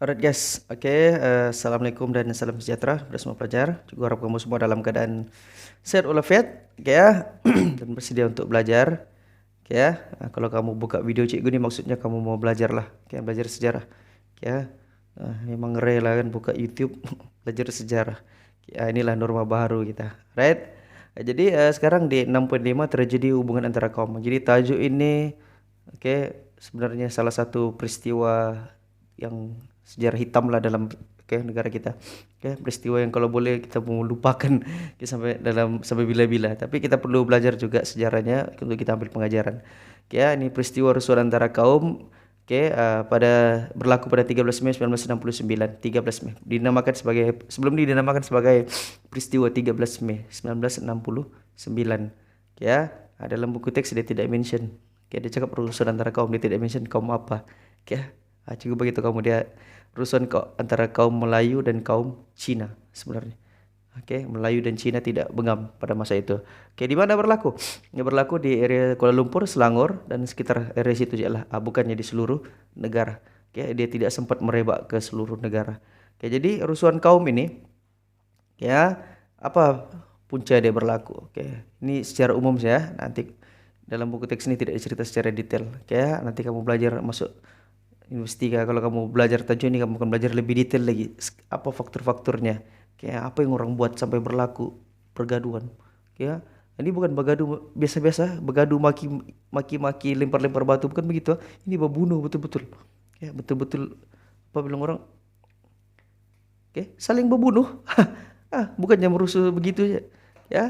Alright guys, oke, assalamualaikum dan salam sejahtera kepada semua pelajar. Juga harap kamu semua dalam keadaan sehat walafiat, oke ya, dan bersedia untuk belajar, oke ya. Kalau kamu buka video cikgu ni maksudnya kamu mau belajar lah, oke, belajar sejarah, oke ya. Memang rela kan buka YouTube belajar sejarah. Ya, inilah norma baru kita, right? Jadi sekarang di 6.5 terjadi hubungan antara kaum. Jadi tajuk ini, oke, sebenarnya salah satu peristiwa yang sejarah hitam lah dalam negara kita. Peristiwa yang kalau boleh kita mau lupakan sampai bila-bila. Tapi kita perlu belajar juga sejarahnya untuk kita ambil pengajaran. Ini peristiwa rusuhan antara kaum. Pada berlaku pada 13 Mei 1969, 13 Mei. Sebelum ini dinamakan sebagai peristiwa 13 Mei 1969. Dalam buku teks dia tidak mention. Dia cakap rusuhan antara kaum, dia tidak mention kaum apa. Cukup begitu kamu, dia rusuhan antara kaum Melayu dan kaum Cina sebenarnya. Melayu dan Cina tidak bengam pada masa itu. Di mana berlaku? Ini berlaku di area Kuala Lumpur, Selangor dan sekitar area situ je lah. Bukannya di seluruh negara. Dia tidak sempat merebak ke seluruh negara. Jadi rusuhan kaum ini, apa punca dia berlaku? Ini secara umum saja. Nanti dalam buku teks ini tidak dicerita secara detail. Nanti kamu belajar masuk universiti, kalau kamu belajar tajuk ini kamu akan belajar lebih detail lagi apa faktor-faktornya, apa yang orang buat sampai berlaku pergaduhan. Ini bukan bergaduh biasa-biasa, bergaduh maki-maki, lempar-lempar batu, bukan begitu. Ini berbunuh betul-betul. Betul-betul apa bilang orang, saling berbunuh. Bukannya merusuh begitu ya.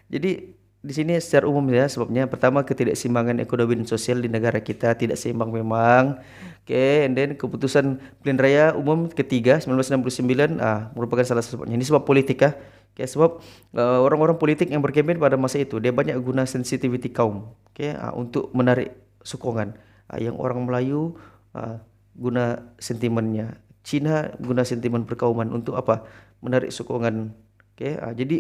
Jadi di sini secara umum ya, sebabnya pertama ketidakseimbangan ekonomi dan sosial di negara kita tidak seimbang memang. And then keputusan pilihan raya umum ketiga 1969 merupakan salah satu sebabnya. Ini sebab politik sebab orang-orang politik yang berkempen pada masa itu dia banyak guna sensitivity kaum, untuk menarik sokongan. Yang orang Melayu guna sentimennya, Cina guna sentimen perkauman untuk apa? Menarik sokongan. Jadi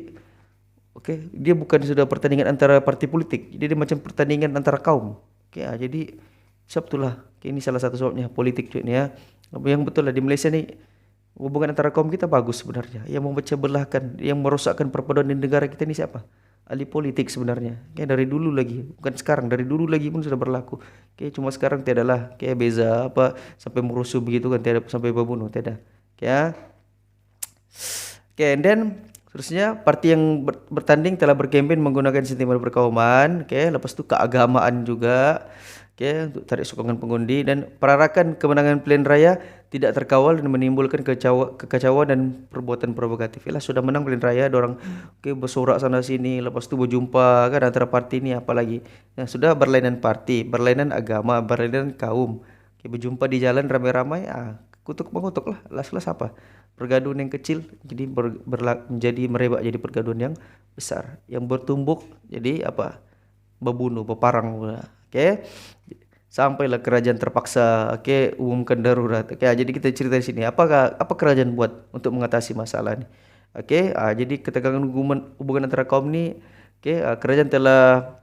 dia bukan sudah pertandingan antara parti politik, jadi dia macam pertandingan antara kaum. Jadi sebab itulah ini salah satu sebabnya politik juga ni ya. Yang betul lah di Malaysia ni hubungan antara kaum kita bagus sebenarnya. Yang memecah belahkan, yang merosakkan persatuan di negara kita ni siapa? Ahli politik sebenarnya. Dari dulu lagi, bukan sekarang, dari dulu lagi pun sudah berlaku. Cuma sekarang tiadalah beza apa sampai merusuh begitu kan, tiada sampai berbunuh, tiada. And then terusnya parti yang bertanding telah berkempen menggunakan sentimen perkauman, lepas itu keagamaan juga, untuk tarik sokongan pengundi, dan perarakan kemenangan pilihan raya tidak terkawal dan menimbulkan kekacauan dan perbuatan provokatif. Sudah menang pilihan raya, orang bersorak sana sini, lepas itu berjumpa kan antara parti ini apalagi. Sudah berlainan parti, berlainan agama, berlainan kaum. Berjumpa di jalan ramai-ramai, kutuk mengutuk lah, las-las apa? Pergaduhan yang kecil jadi menjadi merebak jadi pergaduhan yang besar, yang bertumbuk jadi apa? Berbunuh, berparang. Sampailah kerajaan terpaksa umumkan darurat. Jadi kita cerita di sini apa kerajaan buat untuk mengatasi masalah ni. Jadi ketegangan hubungan antara kaum ni, kerajaan telah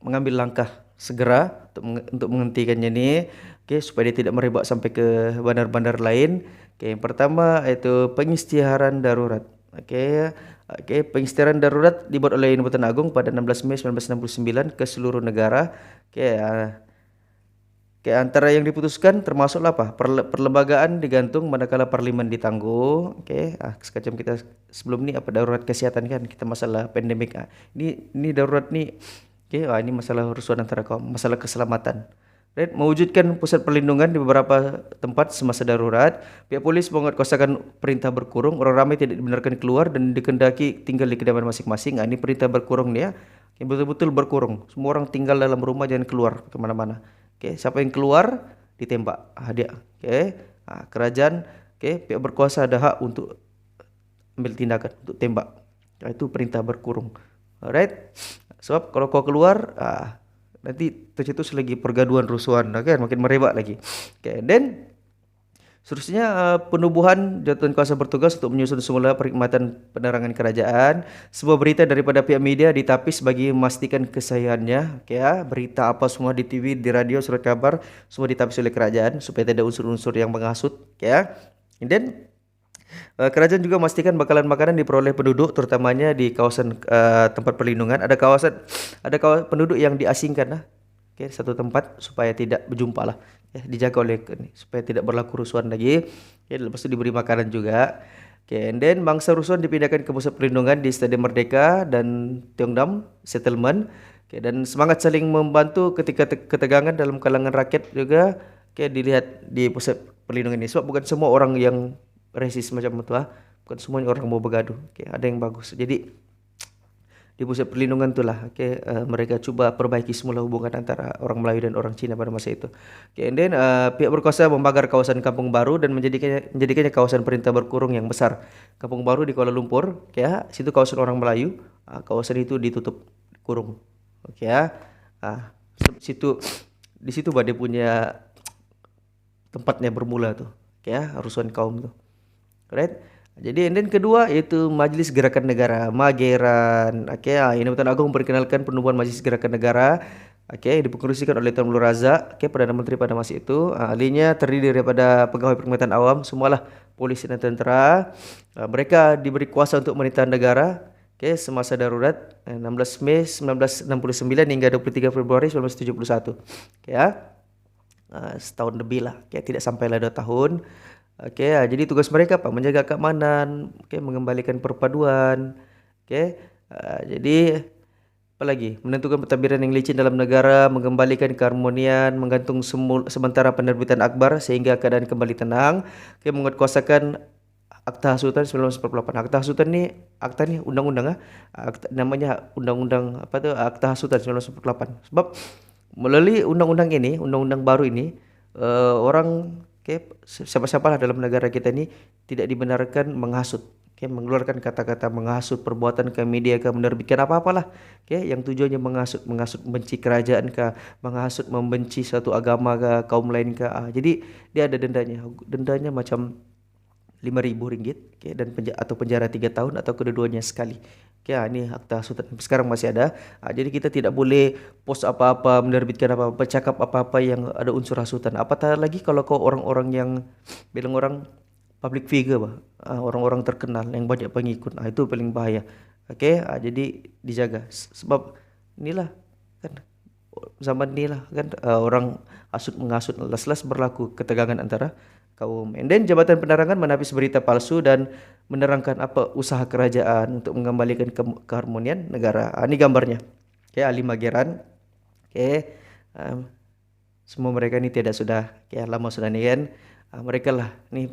mengambil langkah segera untuk menghentikannya ni, supaya dia tidak merebak sampai ke bandar-bandar lain. Yang pertama iaitu pengisytiharan darurat. Pengisytiharan darurat dibuat oleh Jabatan Agung pada 16 Mei 1969 ke seluruh negara. Antara yang diputuskan termasuklah apa? Perlembagaan digantung manakala parlimen ditangguh. Sekacam kita sebelum ni apa, darurat kesihatan kan, kita masalah pandemik. Ini darurat ni. Ini masalah rusuhan antara kaum, masalah keselamatan. Mewujudkan pusat perlindungan di beberapa tempat semasa darurat. Pihak polis menguatkuasakan perintah berkurung. Orang ramai tidak dibenarkan keluar dan dikendaki tinggal di kediaman masing-masing. Ini perintah berkurung ni ya. Betul-betul berkurung. Semua orang tinggal dalam rumah, jangan keluar ke mana-mana. Siapa yang keluar ditembak. Dia. Kerajaan, pihak berkuasa ada hak untuk ambil tindakan, untuk tembak. Itu perintah berkurung. Alright. Sebab kalau kau keluar, nanti tercetus lagi pergaduhan rusuhan, kan makin merebak lagi. Then Seterusnya penubuhan jabatan kuasa bertugas untuk menyusun semula perkhidmatan penerangan kerajaan. Semua berita daripada pihak media ditapis bagi memastikan kesahihannya. Okay, ya. Berita apa semua di TV, di radio, surat kabar semua ditapis oleh kerajaan supaya tidak ada unsur-unsur yang menghasut. Okay, ya. And then kerajaan juga memastikan bakalan makanan diperoleh penduduk terutamanya di kawasan tempat perlindungan. Ada penduduk yang diasingkan lah. Okay, satu tempat supaya tidak berjumpa lah. Ya, dijaga oleh supaya tidak berlaku rusuhan lagi. Okay, lepas itu diberi makanan juga. Okay, and then mangsa rusuhan dipindahkan ke pusat perlindungan di Stadium Merdeka dan Tiongdam Settlement. Okay, dan semangat saling membantu ketika ketegangan dalam kalangan rakyat juga dilihat di pusat perlindungan ini. Sebab bukan semua orang yang resis macam itu bukan semuanya orang mau bergaduh. Ada yang bagus. Jadi di pusat perlindungan itulah mereka cuba perbaiki semula hubungan antara orang Melayu dan orang Cina pada masa itu. And then pihak berkuasa membakar kawasan Kampung Baru dan menjadikannya kawasan perintah berkurung yang besar. Kampung Baru di Kuala Lumpur, situ kawasan orang Melayu, kawasan itu ditutup kurung. Di situ dia punya tempatnya bermula tuh, rusuhan kaum tuh. Right? Jadi and then kedua yaitu Majlis Gerakan Negara, Mageran. Ini Tuan Agong memperkenalkan penubuhan Majlis Gerakan Negara. Dipengerusikan oleh Tuan Nur Razak, Perdana Menteri pada masa itu. Ahlinya terdiri daripada pegawai perkhidmatan awam, semualah polisi dan tentera. Mereka diberi kuasa untuk memerintah negara. Semasa darurat 16 Mei 1969 hingga 23 Februari 1971. Setahun lebih lah, tidak sampailah 2 tahun. Jadi tugas mereka menjaga keamanan, mengembalikan perpaduan. Jadi apa lagi? Menentukan pentadbiran yang licin dalam negara, mengembalikan keharmonian, menggantung sementara penerbitan akbar sehingga keadaan kembali tenang. Menguatkuasakan Akta Hasutan 1948. Akta Hasutan ni undang-undang namanya undang-undang Akta Hasutan 1948. Sebab melalui undang-undang ini, undang-undang baru ini, orang siapa-siapalah dalam negara kita ni tidak dibenarkan menghasut, mengeluarkan kata-kata menghasut, perbuatan ke media ke, menerbitkan apa-apalah, yang tujuannya menghasut membenci kerajaan ke, menghasut membenci satu agama ke, kaum lain ke. Jadi dia ada dendanya macam RM5.000, dan penjara 3 tahun atau kedua-duanya sekali. Ini Akta Hasutan sekarang masih ada. Jadi kita tidak boleh post apa-apa, menerbitkan apa-apa, cakap apa-apa yang ada unsur hasutan. Apatah lagi kalau kau orang-orang yang bilang orang public figure, orang-orang terkenal yang banyak pengikut, itu paling bahaya. Jadi dijaga. Sebab inilah kan zaman inilah kan orang menghasut, las-las berlaku ketegangan antara kaum. And then Jabatan Penerangan menapis berita palsu dan menerangkan apa usaha kerajaan untuk mengembalikan keharmonian negara. Ini gambarnya. Ali Mageran. Semua mereka ini tiada sudah lama sudah ni kan. Mereka lah ni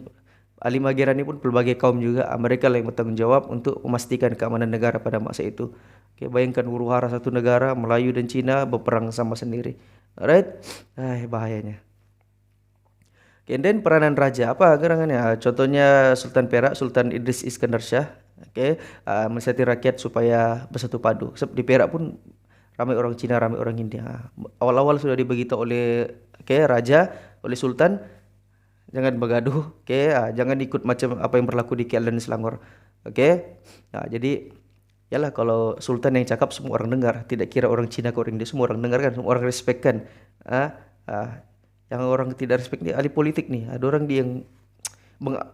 Ali Mageran ni pun pelbagai kaum juga. Mereka lah yang bertanggung jawab untuk memastikan keamanan negara pada masa itu. Bayangkan huru-hara satu negara, Melayu dan Cina berperang sama sendiri. Alright? Bahayanya. And then peranan raja apa gerangannya? Contohnya Sultan Perak, Sultan Idris Iskandar Shah, menasihati rakyat supaya bersatu padu. Sebab di Perak pun ramai orang Cina, ramai orang India. Awal-awal sudah diberitahu oleh raja, oleh sultan, jangan bergaduh, jangan ikut macam apa yang berlaku di KL dan Selangor. Jadi yalah kalau sultan yang cakap semua orang dengar, tidak kira orang Cina ke orang India, semua orang dengar kan, semua orang respect kan. Yang orang tidak respect ni ahli politik ni. Ada orang dia yang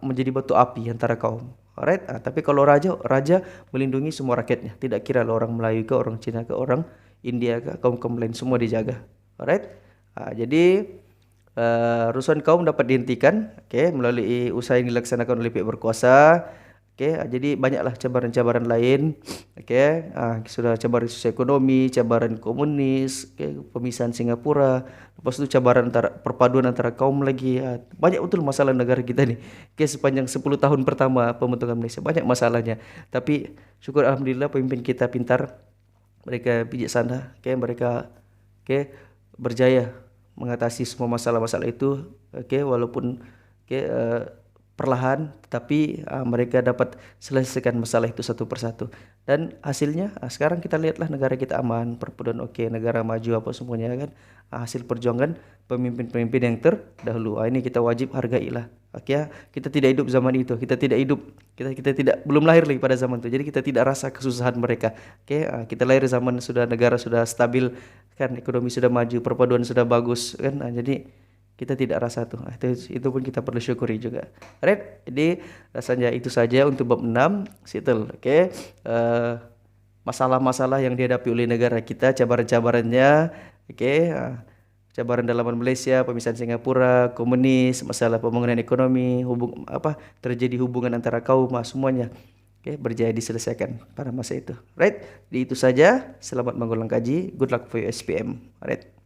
menjadi batu api antara kaum. Alright? Tapi kalau raja melindungi semua rakyatnya. Tidak kira lah orang Melayu ke, orang Cina ke, orang India ke, kaum-kaum lain semua dijaga. Alright? Jadi rusuhan kaum dapat dihentikan melalui usaha yang dilaksanakan oleh pihak berkuasa. Jadi banyaklah cabaran-cabaran lain. Sudah cabaran sosioekonomi, cabaran komunis, pemisahan Singapura, lepas itu cabaran perpaduan antara kaum lagi. Banyak betul masalah negara kita ni. Sepanjang 10 tahun pertama pembentukan Malaysia banyak masalahnya. Tapi syukur alhamdulillah pemimpin kita pintar. Mereka bijaksana, mereka berjaya mengatasi semua masalah-masalah itu. Walaupun perlahan, tetapi mereka dapat selesaikan masalah itu satu persatu. Dan hasilnya sekarang kita lihatlah negara kita aman, perpaduan negara maju apa semuanya kan. Hasil perjuangan pemimpin-pemimpin yang terdahulu. Ini kita wajib hargailah. Oke ya, kita tidak hidup zaman itu, kita tidak belum lahir lagi pada zaman itu. Jadi kita tidak rasa kesusahan mereka. Oke, kita lahir zaman sudah negara sudah stabil kan, ekonomi sudah maju, perpaduan sudah bagus kan. Jadi kita tidak rasa tuh. Itu pun kita perlu syukuri juga. Alright, jadi rasanya itu saja untuk bab 6 settle. Oke. Eh, masalah-masalah yang dihadapi oleh negara kita, cabaran-cabarannya, oke, cabaran dalam Malaysia, pemisahan Singapura, komunis, masalah pembangunan ekonomi, terjadi hubungan antara kaum, semuanya, oke, berjaya diselesaikan pada masa itu. Right, di itu saja. Selamat mengulang kaji. Good luck for your SPM. Right.